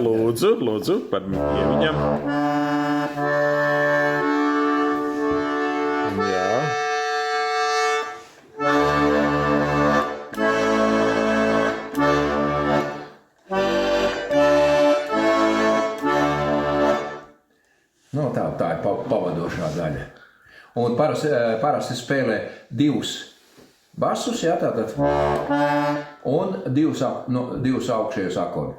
Lūdzu, lūdzu, par ieviņam. Jā. Nu, tā ir pavadošā daļa. Un parasti spēlē divus basus, jā, tātad, un divus augšējos akordus.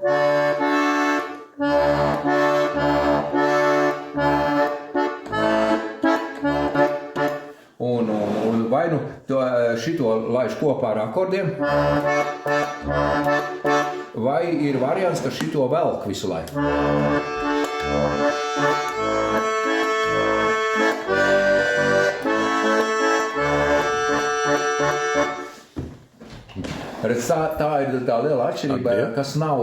Un vai nu šito laiž kopā ar akordiem, vai ir variants, ka šito velk visu laiku. Tā ir tā liela atšķirība, kas nav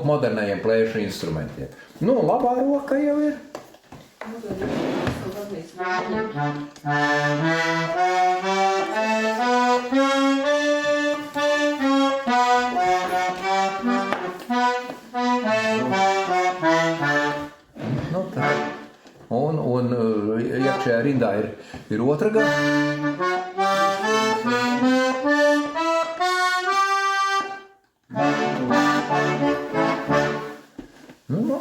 modernajiem plēšu instrumentiem. Nu, labā roka jau ir. Nu, tā. Un iekšējā rindā ir otra gala.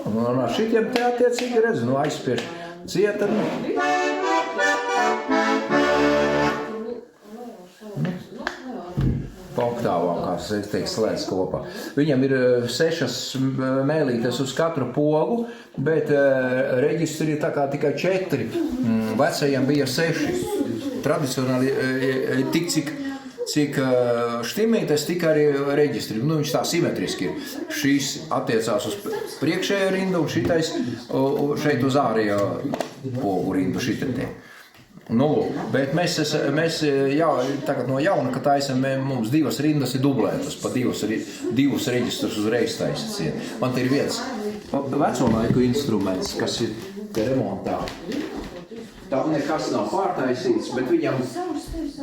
Un ar šitiem te attiecīgi redz, aizspiež cieta. Pa oktāvām, kā es teiktu, slēdz kopā. Viņam ir 6 mēlītes uz katru pogu, bet reģistri ir tā kā tikai 4. Vecajiem bija 6. Tradicionāli tik, cik štimītes, tik arī reģistri. Nu, viņš tā simetriski ir. Šīs attiecās uz priekšējo rindu un šitais šeit uz ārējo pogu rindu šita te. Nu, bet mēs jau tagad no jauna, kad taisam, mums 2 rindas ir dublētas, pa 2 reģistrus uzreiz taisīt. Man te ir viens veco laiku instruments, kas ir te remontā. Tam nekas nav pārtaisīts, bet viņam,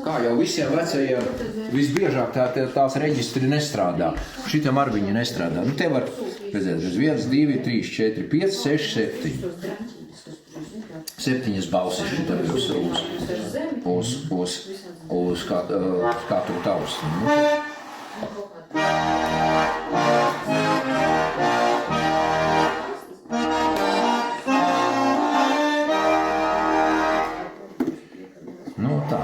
kā jau visiem vecajiem, visbiežāk tās reģistri nestrādā. Šitam ar viņi nestrādā. Nu, te var redzēt, 1, 2, 3, 4, 5, 6, 7. 7 balsis šitam uz katru taustu. Nu, tā.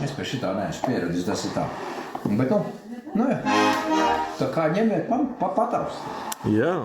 Es pie šitā neesmu pieredzis, tas ir tā. Bet, nu jā. Tā kā ņemiet pataust. Jā.